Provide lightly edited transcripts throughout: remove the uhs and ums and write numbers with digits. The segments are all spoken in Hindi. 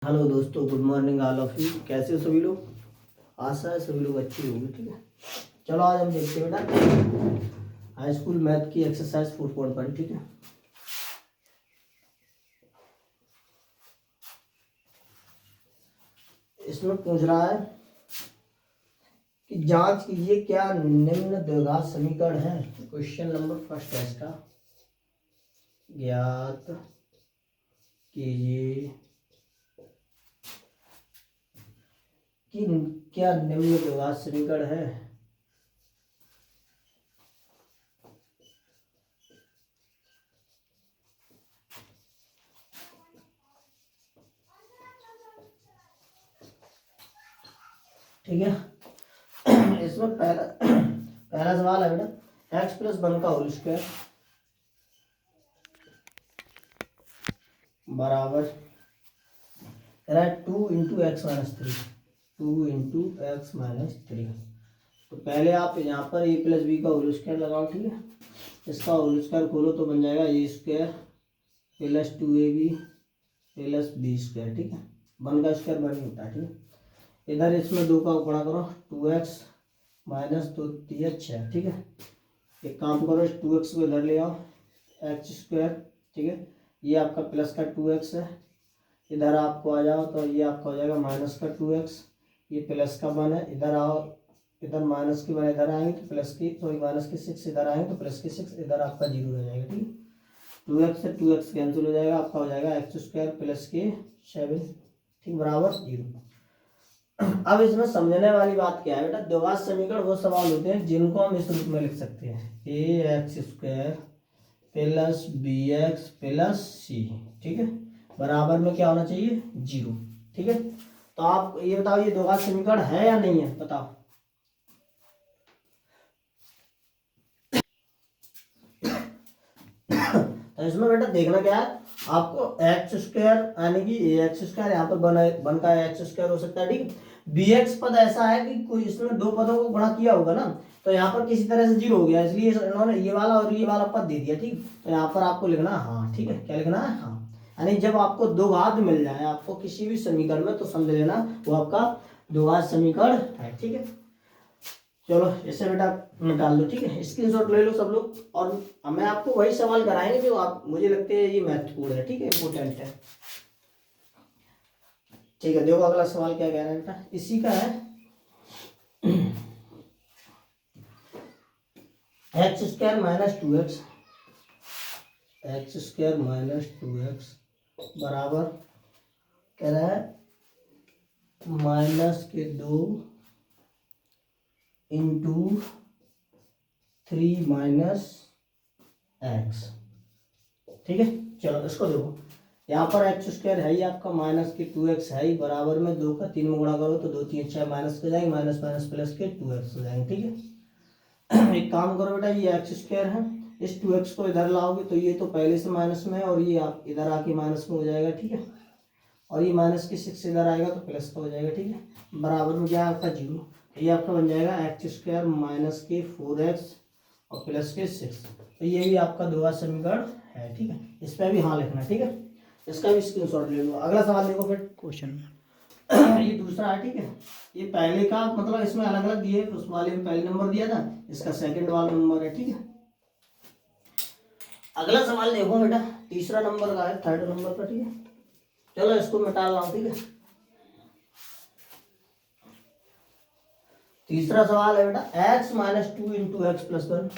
हेलो दोस्तों, good morning all of you. कैसे हो सभी लोग? आशा है सभी लोग अच्छे होंगे। ठीक है, चलो आज हम देखते हैं बेटा हाई स्कूल मैथ की एक्सरसाइज 4.1। ठीक है, इसमें पूछ रहा है कि जांच कीजिए क्या निम्न द्विघात समीकरण है। क्वेश्चन नंबर फर्स्ट है इसका, ज्ञात कीजिए कि क्या निम्न द्विघात समीकरण है। ठीक है, इसमें पहला सवाल है बेटा एक्स प्लस वन का होल स्क्वायर बराबर 2 × x - 3। 2 × x - 3। तो पहले आप यहाँ पर a + b का होल स्क्वायर लगाओ। ठीक है, इसका होल स्क्वायर खोलो तो बन जाएगा a² + 2ab + b²। ठीक है, 1 का स्क्वायर 1 ही होता है। ठीक है, इधर इसमें 2 का गुणा करो, 2x - 2 3 6। ठीक है, एक काम करो, इस 2x को इधर ले आओ, x²। ठीक है, ये आपका प्लस का 2x है, इधर आपको आ जाओ तो ये आपका हो जाएगा माइनस का 2x, ये प्लस का 1 है, इधर आओ, इधर माइनस की 1 इधर आएंगे तो प्लस की माइनस की 6 इधर आएंगे तो प्लस की 6, इधर आपका 0 हो जाएगा। ठीक है, 2x से 2x कैंसिल हो जाएगा, आपका हो जाएगा x² + के 7। ठीक, बराबर 0। अब इसमें समझने वाली बात क्या है बेटा, द्विघात समीकरण वो सवाल होते हैं जिनको हम इस रूप में लिख सकते हैं, ax² + bx + c। ठीक है, बराबर में क्या होना चाहिए, 0। ठीक है, तो आप ये बताओ ये द्विघात समीकरण है या नहीं है, बताओ। तो इसमें बेटा देखना क्या है आपको, x² यानी कि ax² यहाँ पर बन का x² हो सकता है। ठीक है, bx पद ऐसा है कि कोई इसमें दो पदों को गुणा किया होगा ना, तो यहाँ पर किसी तरह से 0 हो गया, इसलिए इन्होंने ये वाला और ये वाला पद दे दिया। ठीक, तो यहाँ पर आपको लिखना हाँ। ठीक है, क्या लिखना है, हाँ। यानी जब आपको दो घात मिल जाए आपको किसी भी समीकरण में, तो समझ लेना वो आपका द्विघात समीकरण है। ठीक है, चलो इसे बेटा निकाल लो। ठीक है, स्क्रीनशॉट ले लो सब लोग, और मैं आपको वही सवाल कराएंगे जो आप मुझे लगते हैं ये महत्वपूर्ण है। ठीक है, इंपोर्टेंट है। ठीक है, देखो अगला सवाल क्या कह रहा है बेटा, इसी का है, x² - 2x x² - 2x बराबर कह रहा है -2 × 3 - x। ठीक है, चलो इसको देखो, यहाँ पर x² है ही आपका, -2x है ही, बराबर में 2 का 3 में गुणा करो तो 2 3 6 माइनस हो जाएंगे, माइनस माइनस प्लस के 2x हो जाएंगे। ठीक है, एक काम करो बेटा, ये x² है, इस 2x को इधर लाओगे तो ये तो पहले से माइनस में है, और ये आप इधर आके माइनस में हो जाएगा। ठीक है, और ये माइनस की 6 इधर आएगा तो प्लस का हो जाएगा। ठीक है, बराबर में क्या आपका 0, ये आपका बन जाएगा x² - 4x और प्लस के 6। तो ये भी आपका द्विघात समीकरण है। ठीक है, इस पर भी हाँ लिखना। ठीक है, इसका भी स्क्रीनशॉट ले लो। अगला सवाल देखो फिर, क्वेश्चन ये दूसरा है। ठीक है, ये पहले का मतलब इसमें अलग अलग दिए, उस वाले में पहले नंबर दिया था, इसका सेकंड वाला नंबर है। ठीक है, अगला सवाल देखो बेटा, तीसरा नंबर का है, थर्ड नंबर का। ठीक है, चलो इसको मिटा रहा हूं। ठीक है, तीसरा सवाल है बेटा x - 2 × x + 1,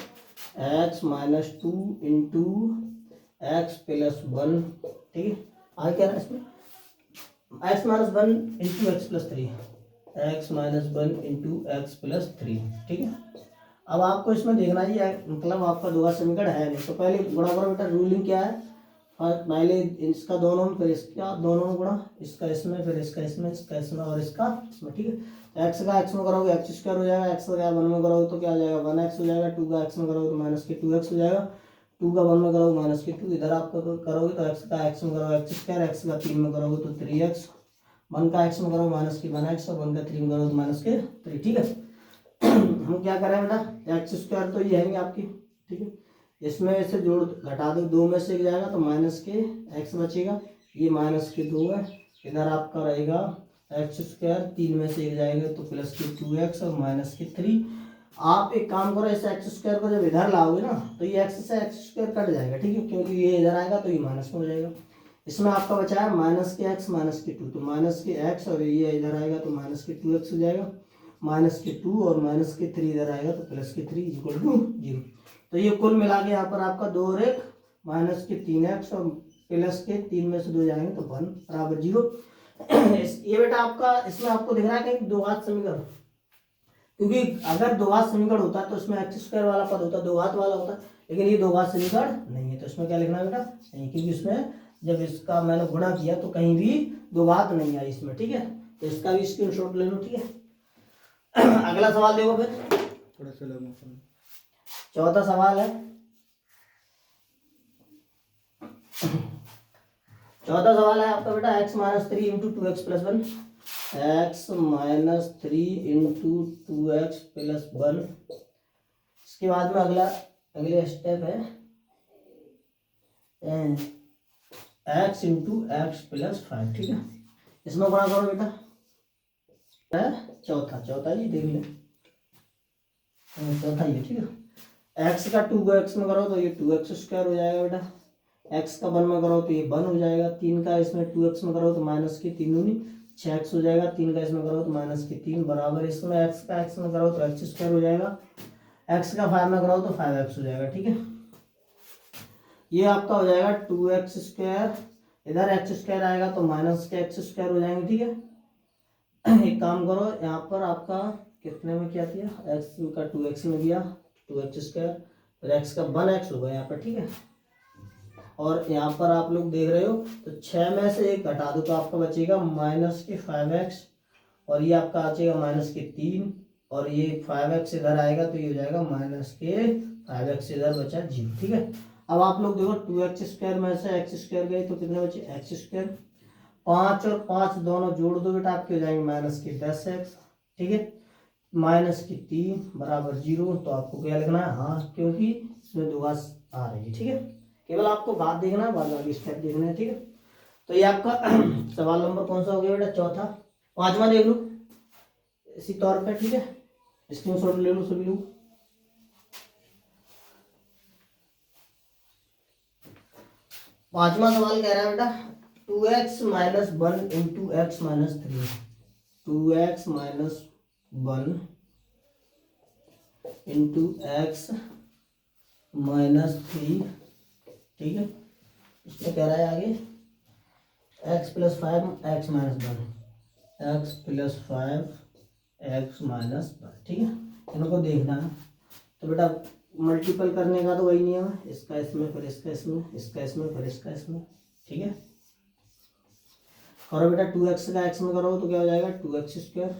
x - 2 × x + 1। ठीक है, आगे क्या है इसमें, x - 1 × x + 3, x - 1 × x + 3। ठीक है, अब आपको इसमें देखना ही है, मतलब आपका द्विघात समीकरण है नहीं, तो पहले गुणा करो बेटा। रूलिंग क्या है, पहले इसका दोनों में, फिर इसका दोनों में गुणा, इसका इसमें, फिर इसका इसमें, इसका इसमें और इसका इसमें। ठीक है, तो x का x में करोगे x² हो जाएगा, x का 1 में करोगे तो क्या आ जाएगा 1x हो जाएगा, 2 का x में करोगे तो -2x हो जाएगा, 2 का 1 में करोगे -2, इधर आप करोगे तो x का x में करोगे x², x का 3 में करोगे तो 3x, 1 का x में करोगे -1x और 1 का 3 में करोगे तो -3। ठीक है, हम क्या करें बेटा, x² तो ये है आपकी। ठीक है, इसमें से जोड़ घटा दो, 2 में से जाएगा तो -x बचेगा, ये -2 है, इधर आपका रहेगा एक्स स्क्वायर, 3 में से 1 जाएगा तो प्लस के 2x और माइनस के 3। आप एक काम करो, इस एक्स स्क्वायर को जब इधर लाओगे ना तो ये एक्स से एक्स स्क्वायर कट जाएगा, ठीक है, क्योंकि ये इधर आएगा तो ये माइनस में हो जाएगा। इसमें आपका बचा है माइनस के एक्स माइनस के 2, तो माइनस के एक्स और ये इधर आएगा तो माइनस के 2x हो जाएगा, माइनस के 2 और माइनस के 3 इधर आएगा तो प्लस के 3 इक्वल टू 0। तो ये कुल मिला के यहाँ पर आपका 2 और 1 माइनस के 3x और प्लस के 3 में से 2 जाएंगे तो 1 बराबर 0। ये बेटा आपका इसमें आपको दिख रहा है कि दो घात समीकरण, क्योंकि अगर दो घात समीकरण होता है तो इसमें एक्स स्क्वायर वाला पद होता है, दो घात वाला होता है, लेकिन ये दो घात समीकरण नहीं है, तो इसमें क्या लिखना है बेटा नहीं, क्योंकि इसमें जब इसका मैंने गुणा किया तो कहीं भी दो घात नहीं आई इसमें, ठीक है, तो इसका भी स्क्रीनशॉट ले लो, ठीक है। अगला सवाल देखो फिर, थोड़ा सा लगा। चौथा सवाल है, चौथा सवाल है आपका बेटा x minus 3 into 2x plus 1, x minus 3 into 2x plus 1। इसके बाद में अगले स्टेप है x इंटू एक्स प्लस 5, ठीक है, इसमें गुणा करो बेटा, चौथा ये देख ले, चौथा ये, ठीक है, x का 2 को x में करो तो ये 2x स्क्वायर हो जाएगा बेटा, x का 1 में करो तो ये 1 हो जाएगा, 3 का इसमें 2x में करो तो माइनस की 3 दूनी 6x हो जाएगा, 3 का इसमें करो तो माइनस की 3 बराबर, इसमें x का x में करो तो x स्क्वायर हो जाएगा, x का 5 में करो तो 5x हो जाएगा, ठीक है। ये आपका हो जाएगा 2x स्क्वायर, इधर x स्क्वायर आएगा तो माइनस के x स्क्वायर हो जाएंगे, ठीक है। एक काम करो, यहाँ पर आपका कितने में क्या किया, x का 2x में दिया 2x स्क्वायर, फिर x का 1x होगा यहाँ पर, ठीक है, और यहाँ पर आप लोग देख रहे हो तो 6 में से 1 घटा दो तो आपका बचेगा माइनस के 5x, और ये आपका आ जाएगा माइनस के 3, और ये 5x इधर आएगा तो ये हो जाएगा माइनस के 5x इधर बचा 0, ठीक है। अब आप लोग देखो 2x स्क्वायर में से x स्क्वायर गए तो कितने बचे x स्क्वायर, 5 और 5 दोनों जोड़ दो बेटा, आपके हो जाएंगे माइनस के 10x, ठीक है, माइनस की 3 बराबर 0। तो आपको क्या लिखना है, हाँ, क्योंकि इसमें दो घात आ रही है, ठीक है, केवल आपको बात देखना है, बाद बाकी स्टेप देखना है, ठीक है। तो ये आपका सवाल नंबर कौन सा हो गया बेटा, चौथा। पांचवा देख लो इसी तौर पे, ठीक है, स्क्रीनशॉट ले लो सभी लोग। पांचवा सवाल कह रहा है बेटा 2x minus 1 into x minus 3, 2x minus 1 into x minus 3, ठीक है। इसमें कह रहा है आगे x plus 5 x minus 1, x plus 5 x minus 1, ठीक है, इनको देखना है। तो बेटा मल्टीपल करने का तो वही नियम है, इसका इसमें फिर इसका इसमें, इसका इसमें फिर इसका इसमें, ठीक है। करो बेटा 2x का x में करोगे तो क्या हो जाएगा 2x स्क्वायर,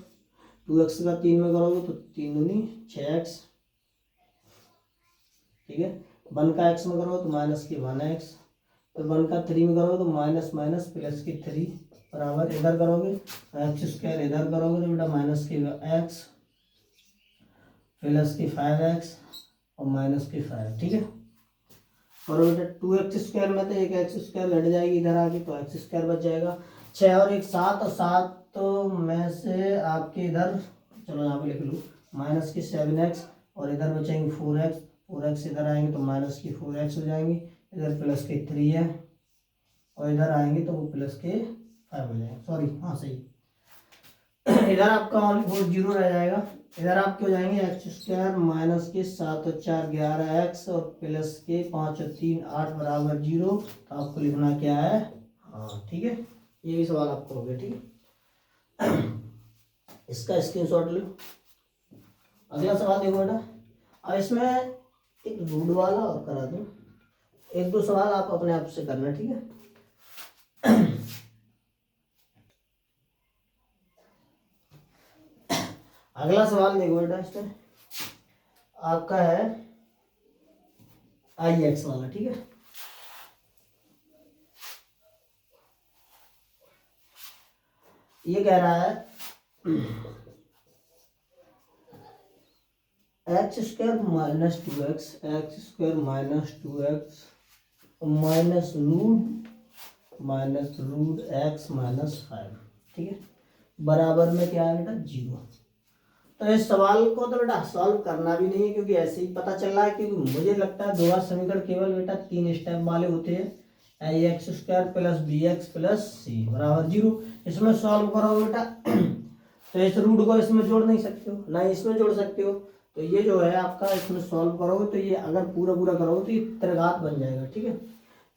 2x का 3 में करोगे तो 3 दूनी 6x, ठीक है, 1 का x में करोगे तो माइनस की 1x, तो 1 का 3 में करोगे तो माइनस माइनस प्लस की 3 बराबर, इधर करोगे एक्स स्क्वायर, इधर करोगे तो बेटा माइनस की x प्लस की 5x और माइनस की 5, ठीक है। और बेटा 2x स्क्वायर में तो एक एक्स स्क्वायर लड़ जाएगी इधर आके तो एक्स स्क्वायर बच जाएगा, 6 और 1 7, और 7 तो में से आपके इधर चलो यहाँ पे लिख लूँ माइनस की 7x, और इधर बचेंगे 4x इधर आएंगे तो माइनस की 4x हो जाएंगी, इधर प्लस के 3 है, और इधर आएंगे तो वो प्लस के 5 हो जाएंगे, सॉरी हाँ सही। इधर आपका ऑन 0 रह जाएगा, इधर आपके हो जाएंगे एक्स स्क्वायर माइनस के 7 और 4 11x और प्लस के 5 और 3 8 बराबर 0। तो आपको लिखना क्या है, हाँ ठीक है, ये भी सवाल आपको हो गया, ठीक है। इसका स्क्रीनशॉट लो। अगला सवाल देखो बेटा, अब इसमें एक रूट वाला और करा दूं, एक दो सवाल आप अपने आप से करना, ठीक है। अगला सवाल देखो बेटा, इसमें आपका है आई एक्स वाला, ठीक है। ये कह रहा है x square minus 2x, x square minus 2x minus root minus root x minus 5, ठीक है, बराबर में क्या है बेटा 0। तो इस सवाल को तो बेटा सॉल्व करना भी नहीं है, क्योंकि ऐसे ही पता चल रहा है, क्योंकि मुझे लगता है द्विघात समीकरण केवल बेटा 3 स्टेप वाले होते हैं। X square plus B X plus C बराबर 0। इसमें सॉल्व करो बेटा तो इस रूट को इसमें जोड़ नहीं सकते हो, ना इसमें जोड़ सकते हो। तो ये जो है आपका, इसमें सॉल्व करोगे तो ये अगर पूरा पूरा करोगे तो ये त्रिघात बन जाएगा, ठीक है।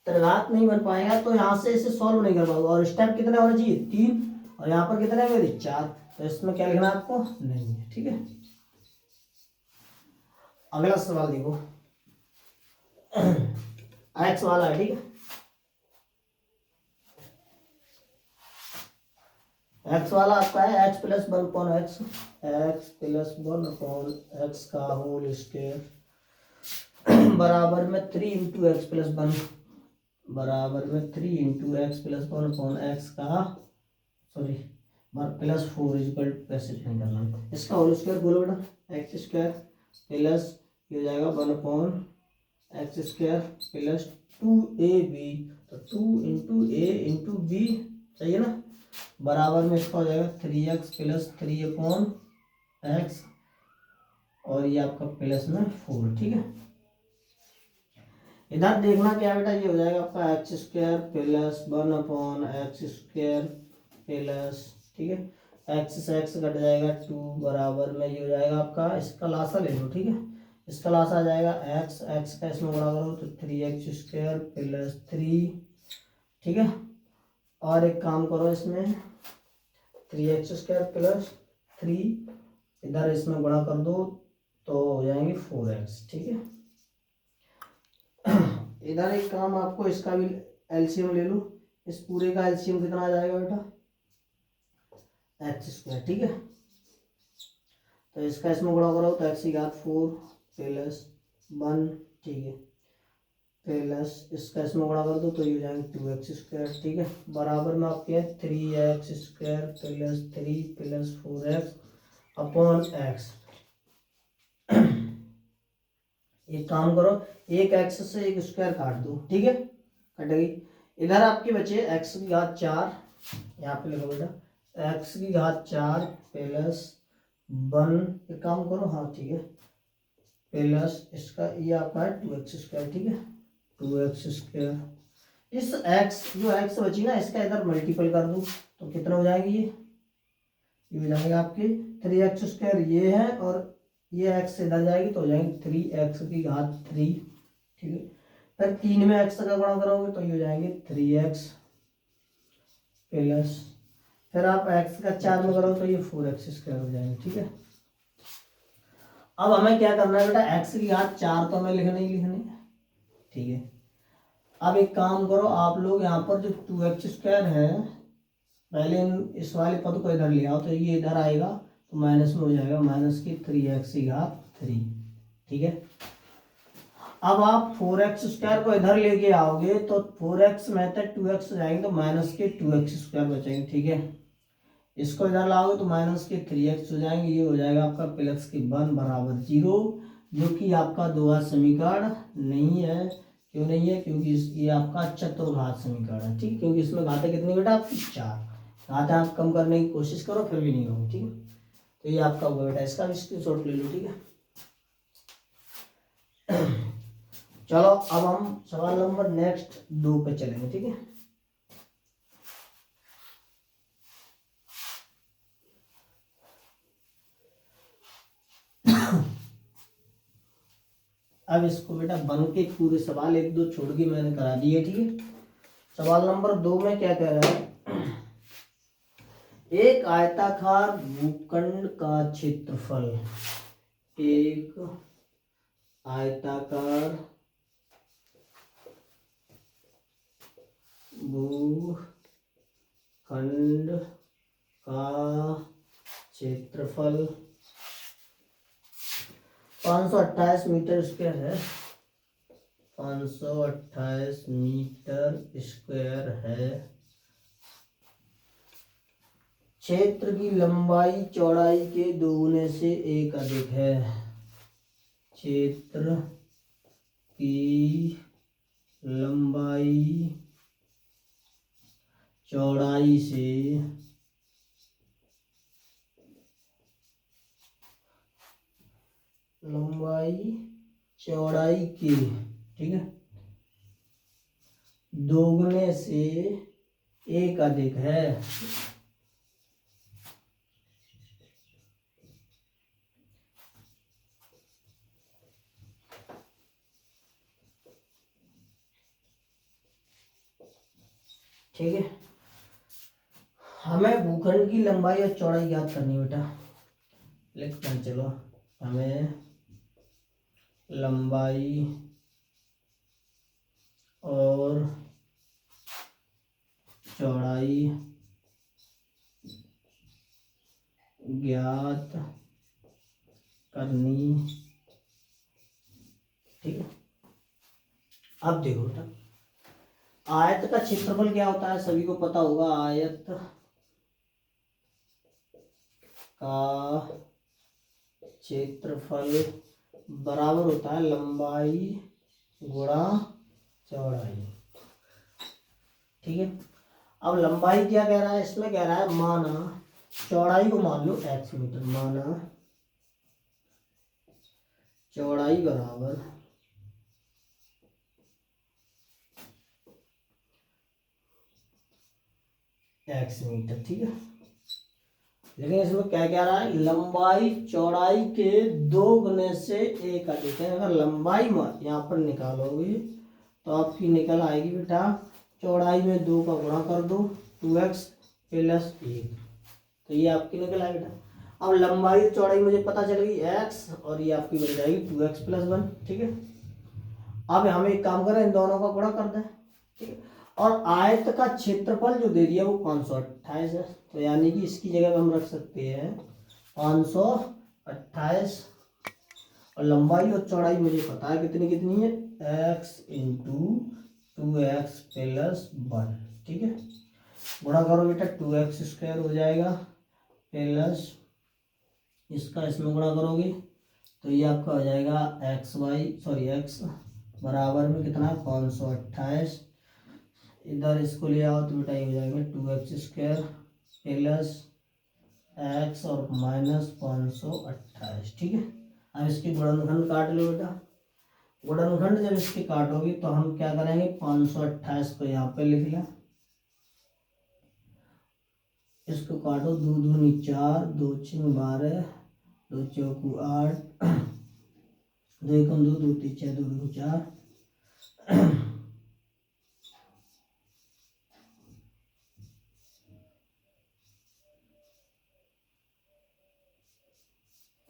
त्रिघात नहीं बन पाएगा तो यहाँ से इसे सॉल्व नहीं कर पाओगे। और स्टेप कितने होने चाहिए 3, और यहाँ पर कितने मेरे 4। तो इसमें क्या लिखना आपको नहीं है, ठीक है। अगला सवाल देखो एक्स वाला है, ठीक है। एक्स वाला आपका है x plus 1 upon x, x plus 1 upon x का होल स्क्वायर बराबर में 3 इंटू एक्स प्लस 1, बराबर में 3 into x plus 1 upon x का सॉरी प्लस 4 इक्वल कैसे नहीं करना। इसका होल स्क्वायर बोलो बेटा, एक्स स्क्वायर प्लस ये हो जाएगा 1 upon x square plus 2ab, तो 2 इंटू ए इंटू बी, सही है ना, बराबर में इसका हो जाएगा 3x प्लस 3 अपॉन एक्स, और ये आपका प्लस में 4, ठीक है। इधर देखना क्या बेटा, ये हो जाएगा आपका x square plus 1 upon x square plus, ठीक है, एक्स से एक्स कट जाएगा 2, बराबर में ये हो जाएगा आपका, इसका लासा ले लो, ठीक है, इसका लासा आ जाएगा एक्स, एक्स का इसमें गुणा करो तो 3x स्क्वायर प्लस 3, ठीक है। और एक काम करो, इसमें 3x स्क्वायर प्लस 3 इधर इसमें गुणा कर दो तो हो जाएंगे 4x, ठीक है। इधर एक काम आपको इसका भी एलसीएम ले लो, इस पूरे का एलसीएम कितना आ जाएगा बेटा एक्स स्क्वायर, ठीक है। तो इसका इसमें गुणा करो तो एक्स की घात 4 प्लस 1, ठीक है, प्लस इसका इसमें गुणा कर दो तो ये हो जाएंगे 2x स्क्वायर, ठीक है, बराबर में आपके है 3x square plus 3 plus 4x upon x. एक काम करो, एक एक्स से एक स्क्वायर काट दो, ठीक है, कट गई। इधर आपके बचे एक्स की घात 4, यहाँ पे लिखो बेटा एक्स की घात 4 प्लस 1, एक काम करो, हाँ ठीक है, प्लस इसका ये आपका है 2x स्क्वायर, ठीक है, 2x स्क्वायर। इस x जो x बची ना, इसका इधर मल्टीपल कर दूं तो कितना हो जाएंगे, ये हो जाएगा आपके 3x स्क्वायर ये है, और ये x इधर जाएगी तो हो जाएंगे 3x की घात 3, ठीक है। फिर 3 में x का गुणा करोगे तो ये हो जाएंगे 3x प्लस, फिर आप x का 4 में करोगे तो ये 4x स्क्वायर हो जाएंगे, ठीक है। अब हमें क्या करना है बेटा, x की घात 4 तो हमें लिखना ही लिखनी है, ठीक है। अब एक काम करो आप लोग, यहाँ पर जो 2x स्क्वायर है, पहले इस वाले पद को इधर ले आओ तो ये इधर आएगा तो माइनस में हो जाएगा माइनस की 3x की घात 3, ठीक है। अब आप 4x स्क्वायर को इधर लेके आओगे तो 4x में तक 2x जाएंगे तो माइनस के 2x स्क्वायर बचेंगे, ठीक है। इसको इधर लाओगे तो माइनस के 3x हो जाएंगे, ये हो जाएगा आपका प्लस के 1 बराबर 0, जो कि आपका द्विघात समीकरण नहीं है। क्यों नहीं है, क्योंकि ये आपका चतुर्घात समीकरण है, ठीक, क्योंकि इसमें घातें कितनी बेटा आपकी 4, घातें आप कम करने की कोशिश करो फिर भी नहीं होगी, ठीक है। तो ये आपका हुआ बेटा, इसका भी स्क्रीनशॉट ले लो, ठीक है। चलो अब हम सवाल नंबर नेक्स्ट 2 पे चलेंगे, ठीक है। अब इसको बेटा बन के पूरे सवाल 1 2 छोड़ के मैंने करा दिए, ठीक है। सवाल नंबर 2 में क्या कह रहा है, एक आयताकार भूखंड का क्षेत्रफल, एक आयताकार भूखंड का क्षेत्रफल 528 मीटर स्क्वायर है, 528 मीटर स्क्वायर है। क्षेत्र की लंबाई चौड़ाई के दोगुने से 1 अधिक है, क्षेत्र की लंबाई चौड़ाई से लंबाई चौड़ाई के, ठीक है, दोगुने से एक अधिक है। ठीक है, हमें भूखंड की लंबाई और चौड़ाई ज्ञात करनी है बेटा। लिखते हैं, चलो, हमें लंबाई और चौड़ाई ज्ञात करनी। ठीक है, अब देखो बेटा, आयत का क्षेत्रफल क्या होता है, सभी को पता होगा। आयत का क्षेत्रफल बराबर होता है लंबाई गुणा चौड़ाई। ठीक है, अब लंबाई क्या कह रहा है, इसमें कह रहा है माना चौड़ाई को मान लो x मीटर, माना चौड़ाई बराबर x मीटर। ठीक है, लेकिन इसमें क्या कह रहा है, लंबाई चौड़ाई के 2 गुने से एक अधिक है। अगर लंबाई यहाँ पर निकालोगे तो आपकी निकल आएगी बेटा, चौड़ाई में 2 का गुणा कर दो, 2x प्लस 1, तो ये आपकी निकल आएगी बेटा। अब लंबाई चौड़ाई मुझे पता चल गई x, और ये आपकी बन जाएगी 2x प्लस 1। ठीक है, अब हमें एक काम करें, इन दोनों का गुणा कर दें। ठीक है, और आयत का क्षेत्रफल जो दे दिया वो 528 है, तो यानी कि इसकी जगह हम रख सकते हैं 528। और लंबाई और चौड़ाई मुझे पता है कितनी कितनी है, x इंटू 2x प्लस 1। ठीक है, गुणा करो बेटा, 2x स्क्वायर हो जाएगा प्लस इसका इसमें गुणा करोगे तो ये आपका हो जाएगा x बराबर में कितना है, 528। इधर इसको ले आओ तो बेटा ये हो जाएगा 2x स्क्वायर प्लस x और माइनस 528। ठीक है, अब इसके गुणनखंड काट लो बेटा। गुणनखंड जब इसके काटोगे तो हम क्या करेंगे, 528 को यहाँ पे लिख लें, इसको काटो, 2 दूनी 4, 2 6 12, 2 चौकू 8, 2 एकम 2, 2 तीन 6, 2 दूनी 4,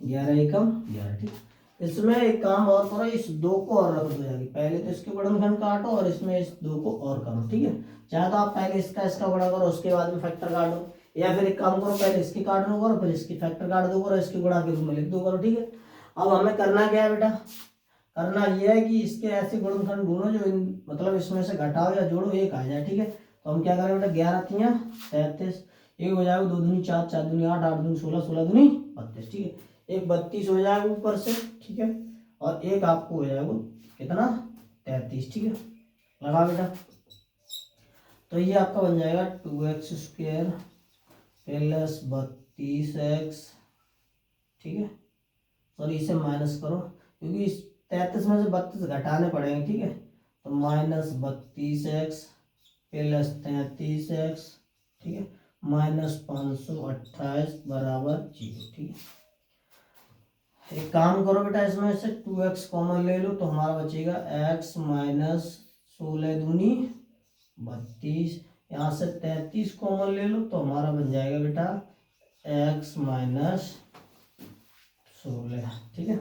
11 एकम 11। ठीक, इसमें एक काम और करो, इस 2 को और रख दो जाके, पहले तो इसके गुणनखंड काटो और इसमें इस 2 को और करो। ठीक है, चाहे तो आप पहले इसका गुणा करो, उसके बाद में फैक्टर काटो, या फिर एक काम करो, पहले इसकी काट लो करो, फिर इसकी फैक्टर काट दो करो, इसकी गुणा के रूप में लिख दो करो। ठीक है, अब हमें करना क्या है बेटा, करना यह है कि इसके ऐसे गुणनखंड ढूंढो जो मतलब इसमें से घटाओ या जोड़ो एक आ जाए। ठीक है, तो हम क्या करें बेटा, 11 तियां 33, एक हो जाएगा 2 दूनी 4, 4 दूनी 8, 8 दूनी 16, 16 दूनी 32। ठीक है, एक 32 हो जाएगा ऊपर से। ठीक है, और एक आपको हो जाएगा कितना, 33। ठीक है, लगा बेटा, तो ये आपका बन जाएगा 2x स्क्वायर प्लस 32x। ठीक है, सॉरी इसे माइनस करो क्योंकि इस 33 में से 32 घटाने पड़ेंगे। ठीक है, तो माइनस 32x प्लस 33x। ठीक है, माइनस 528 बराबर 0। ठीक है, एक काम करो बेटा, इसमें से 2x कॉमन ले लो तो हमारा बचेगा x माइनस 16 दूनी 32, यहाँ से 33 कॉमन ले लो तो हमारा बन जाएगा बेटा x माइनस 16। ठीक है,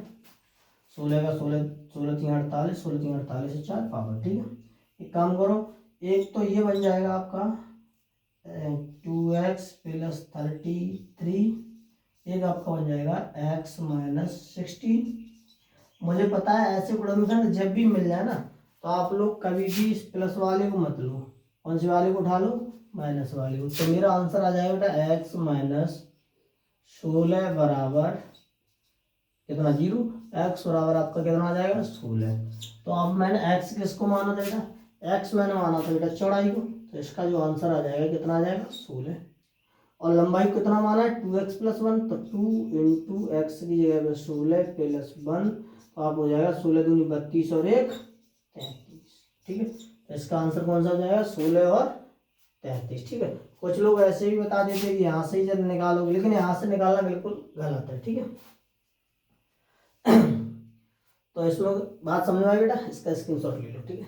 16 का 16, 16 3 48, 16 3 48 से 4 पावर। ठीक है, एक काम करो, एक तो ये बन जाएगा आपका 2x प्लस 33, एक आपका बन जाएगा x माइनस 16। मुझे पता है ऐसे गुणनखंड जब भी मिल जाए ना तो आप लोग कभी भी इस प्लस वाले को मत लो, कौन से वाले को उठा लो, माइनस वाले को। तो मेरा आंसर आ जाएगा बेटा x माइनस 16 बराबर कितना, 0। x बराबर आपका कितना आ जाएगा, 16। तो अब मैंने x किसको माना था बेटा, x मैंने माना था बेटा चौड़ाई को, तो इसका जो आंसर आ जाएगा कितना आ जाएगा 16। और लंबाई कितना माना है 2x + 1, तो 2 इंटू एक्स की जगह पे 16 + 1, तो आप हो जाएगा 16 दूनी 32 और 1 33। ठीक है, तो इसका आंसर कौन सा हो जाएगा 16 और 33। ठीक है, कुछ लोग ऐसे भी बता देते हैं कि यहाँ से ही जब निकालोगे, लेकिन यहाँ से निकालना बिल्कुल गलत है। ठीक है, तो इसमें बात समझ में आई बेटा, इसका स्क्रीनशॉट ले लो। ठीक है,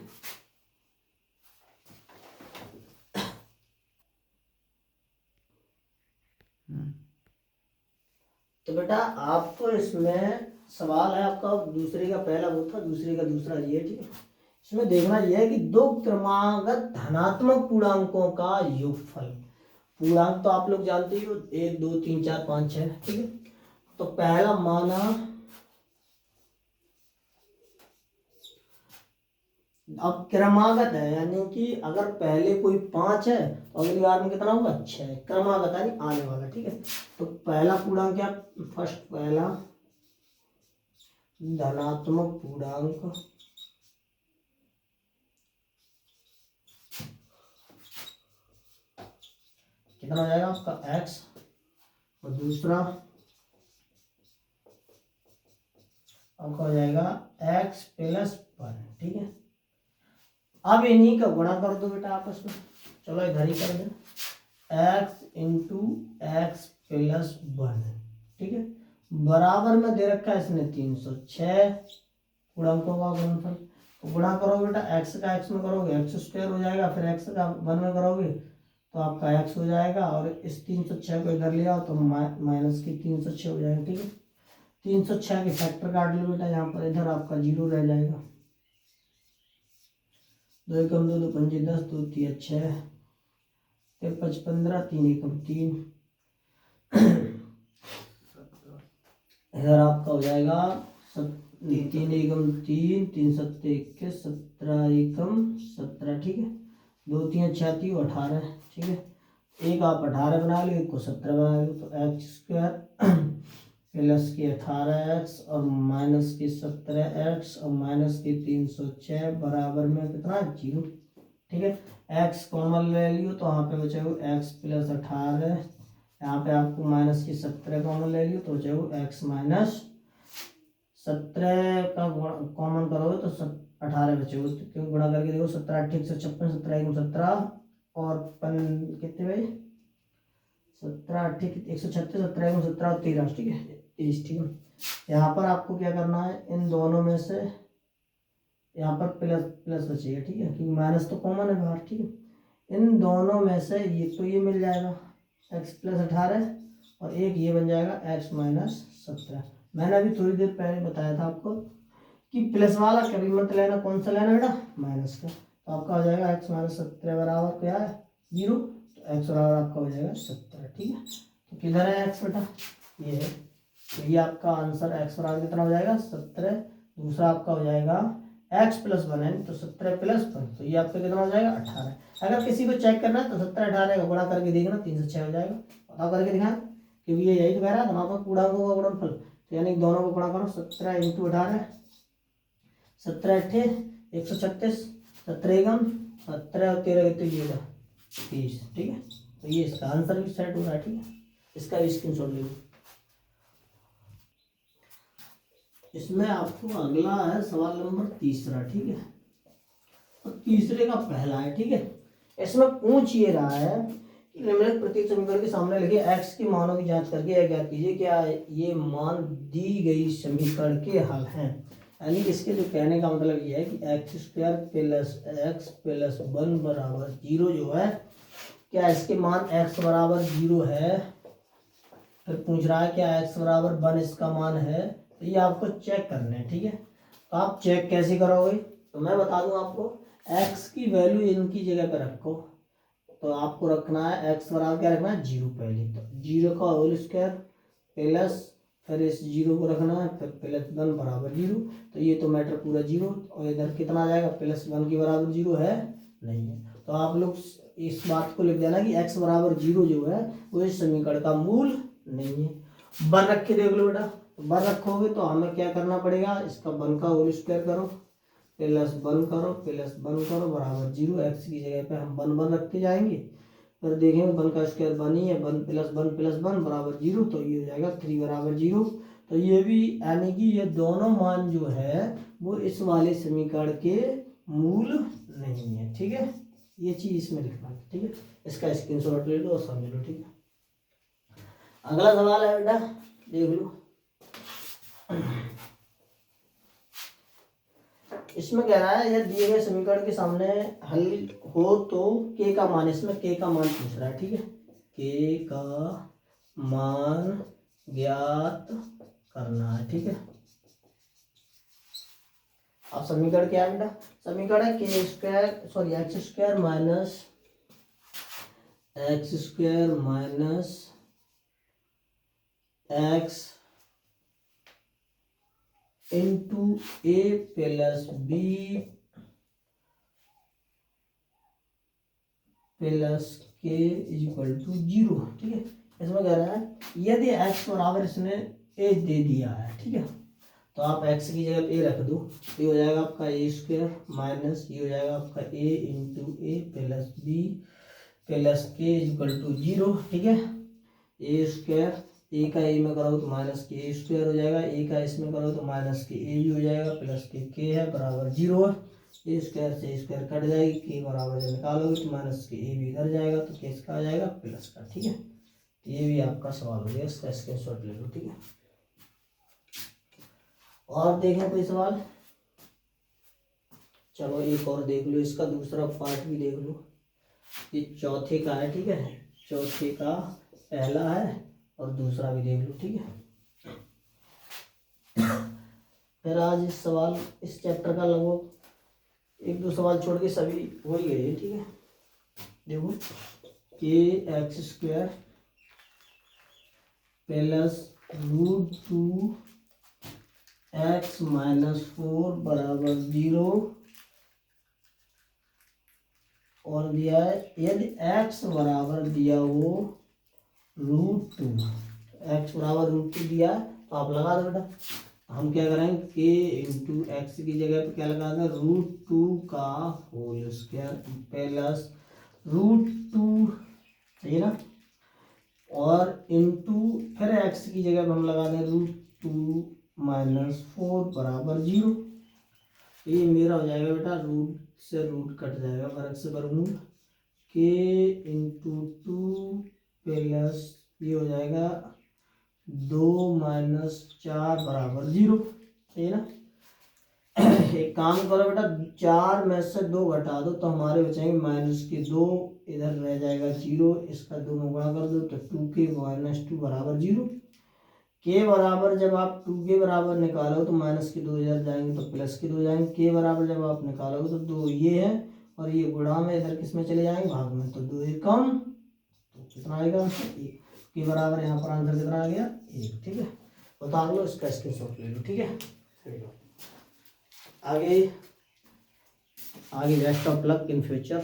तो बेटा आपको इसमें सवाल है आपका दूसरे का पहला वो था, दूसरे का दूसरा ये। ठीक है, इसमें देखना यह है कि दो क्रमागत धनात्मक पूर्णांकों का योगफल। पूर्णांक तो आप लोग जानते हो 1 2 3 4 5 6। ठीक है, तो पहला माना अब क्रमागत है, यानी कि अगर पहले कोई 5 है तो अगली बार में कितना होगा 6। क्रमागत यानी आने वाला। ठीक है, तो पहला पूर्णांक क्या, फर्स्ट पहला धनात्मक पूर्णांक कितना हो जाएगा आपका x, और दूसरा आपका हो जाएगा x + 1। ठीक है, अब इन्हीं का गुणा कर दो बेटा आपस में। चलो इधर ही कर दो, x × x + 1। ठीक है, बराबर में दे रखा है इसने 306 पूर्णांकों का गुणनफल। तो गुणा करो बेटा, x का x में करोगे x² हो जाएगा, फिर x का 1 में करोगे तो आपका x हो जाएगा, और इस 306 को इधर ले आओ तो माइनस की 306 हो जाएगा। ठीक है, 306 के फैक्टर काट लो बेटा यहाँ पर, इधर आपका 0 रह जाएगा। 2 एकम 2 2 पंजे 10, 2 3 6, 5 15, 3 एकम 3, इधर आपका हो जाएगा 3 एकम 3, 3 7 21, 17 एकम 17। ठीक है, 2 3 6 3 18। ठीक है, एक आप 18 बना लो, एक को 17 बना लो, तो x² प्लस की 18x और माइनस की 17x और माइनस की 306 बराबर में कितना 0। ठीक है, x कॉमन ले लियो तो वहाँ पे बचेगा x + 18, यहाँ पे आपको माइनस की 17 कॉमन ले लियो तो बचेगा x - 17 का कॉमन करोगे तो 18 बचेगा। तो क्यों गुणा करके देखो, 17 8 156, 17 1 17 और कितने भाई 17 8 136, 17 1 17 और 13। ठीक है 30। ठीक है, यहाँ पर आपको क्या करना है, इन दोनों में से यहाँ पर प्लस प्लस बचेगा। ठीक है, क्योंकि माइनस तो कॉमन है बाहर। ठीक है, इन दोनों में से ये तो ये मिल जाएगा x + 18 और एक ये बन जाएगा x - 17। मैंने अभी थोड़ी देर पहले बताया था आपको कि प्लस वाला कभी मत लेना, कौन सा लेना बेटा माइनस का। तो आपका हो जाएगा x - 17 बराबर क्या है 0, तो x बराबर आपका हो जाएगा 17। ठीक है, तो किधर है x बेटा, ये है, तो ये आपका आंसर x बराबर कितना हो जाएगा 17। दूसरा आपका हो जाएगा x + 1 है, तो 17 + 1, तो ये आपका कितना हो जाएगा 18। अगर किसी को चेक करना है तो 17 18 का गुणा करके देखना 306 हो जाएगा। पता करके दिखाना, क्योंकि ये यही तो कह रहा है धनात्मक पूर्णांकों का गुणनफल। तो यानी दोनों को गुणा करो, 17 × 18, 17 8 136, 17 एकम 17 और 13 कितने ये 30। ठीक है, तो ये इसका आंसर भी सेट हो रहा है। ठीक है, इसका भी स्क्रीनशॉट ले लो। इसमें आपको अगला है सवाल नंबर तीसरा। ठीक है, तो तीसरे का पहला है। ठीक है, इसमें पूछ ये रहा है कि निम्नलिखित प्रत्येक समीकरण के सामने लिखे x के मानों की जांच करके यह ज्ञात कीजिए क्या ये मान दी गई समीकरण के हल हैं। यानी इसके जो कहने का मतलब ये है कि x² + x + 1 बराबर 0 जो है, क्या इसके मान x बराबर 0 है। फिर पूछ रहा है क्या x बराबर 1 इसका मान है। तो ये आपको चेक करना है। ठीक है, तो आप चेक कैसे करोगे, तो मैं बता दूं आपको, x की वैल्यू इनकी जगह पे रखो। तो आपको रखना है x बराबर क्या रखना है 0 पहले, तो 0 का होल स्क्वायर प्लस फिर इस 0 को रखना है, फिर +1 बराबर 0। तो ये तो मैटर पूरा 0, और इधर कितना आ जाएगा +1 के बराबर 0 है नहीं है। तो आप लोग इस बात को लिख देना कि x बराबर 0 जो है वो इस समीकरण का मूल नहीं है। 1 रख के देख लो बेटा, 1 रखोगे तो हमें क्या करना पड़ेगा, इसका 1 का होल स्क्वायर करो, प्लस 1 करो बराबर 0। एक्स की जगह पे हम 1 रखते जाएंगे, फिर देखेंगे 1 का स्क्वायर 1 ही है, 1 + 1 बराबर 0, तो ये हो जाएगा 3 बराबर 0। तो ये भी यानी कि ये दोनों मान जो है वो इस वाले समीकरण के मूल नहीं है। ठीक है, ये चीज इसमें लिखना है। ठीक है, इसका स्क्रीनशॉट ले लो और समझ लो। ठीक है, अगला सवाल है बेटा, देख लो। इसमें कह रहा है, यह दिए गए समीकरण के सामने हल हो तो के का मान, इसमें के का मान पूछ रहा है। ठीक है, के का मान ज्ञात करना है। ठीक है, अब समीकरण क्या है बेटा? समीकरण है K square sorry X square minus X into ए प्लस बी प्लस के इक्वल टू 0। ठीक है, इसमें कह रहा है यदि x बराबर इसने a दे दिया है। ठीक है, तो आप x की जगह ए रख दो, ये हो जाएगा आपका ए स्क्वायर माइनस ये हो जाएगा आपका a into A plus B plus के इक्वल टू 0। ठीक है, ए स्क्वायर ए का ए में करो तो माइनस के स्क्वायर हो जाएगा, ए का इसमें करो तो माइनस के ए भी हो जाएगा, प्लस के है बराबर 0 है। ए स्क्वायर से स्क्वायर कट जाएगी, के बराबर जब निकालोगे तो माइनस के ए भी इधर जाएगा, तो के इसका आ जाएगा प्लस का। ठीक है, तो ये भी आपका सवाल हो गया, इसका स्क्रीनशॉट ले लो। ठीक है, और देखें कोई सवाल? चलो एक और देख लो, इसका दूसरा पार्ट भी देख लो। ये चौथे का है। ठीक है, चौथे का पहला है और दूसरा भी देख लो। ठीक है, फिर आज इस सवाल इस चैप्टर का लगभग 1-2 सवाल छोड़ के सभी हो ही गए। ठीक है, देखो के x square plus √2 x minus 4 बराबर 0 और दिया है यदि x बराबर दिया हो √2, एक्स बराबर √2 दिया है तो आप लगा दो बेटा। हम क्या करेंगे के इंटू एक्स की जगह पे क्या लगा दें √2 का होल स्क्वायर प्लस √2, सही ना, और इंटू फिर एक्स की जगह पे हम लगा दें √2 माइनस 4 बराबर 0। ये मेरा हो जाएगा बेटा, रूट से रूट कट जाएगा, वर्ग से वर्गमूल, के इंटू 2 प्लस ये हो जाएगा 2 माइनस 4 बराबर 0। सही ना, एक काम करो बेटा, 4 में से 2 घटा दो तो हमारे बचेंगे -2, इधर रह जाएगा 0, इसका 2 में गुणा कर दो तो 2k माइनस 2 बराबर 0। के बराबर जब आप 2 के बराबर निकालोगे तो -2 इधर जाएंगे तो +2 जाएंगे, के बराबर जब आप निकालोगे तो 2 ये है और ये गुणा में इधर किस में चले जाएंगे भाग में, तो 2 एकम तो कितना आएगा 1 के बराबर, यहाँ पर आंसर कितना आ गया 1। ठीक है, बता लो, इसका स्क्रीनशॉट ले लो। ठीक है, आगे best of luck in future.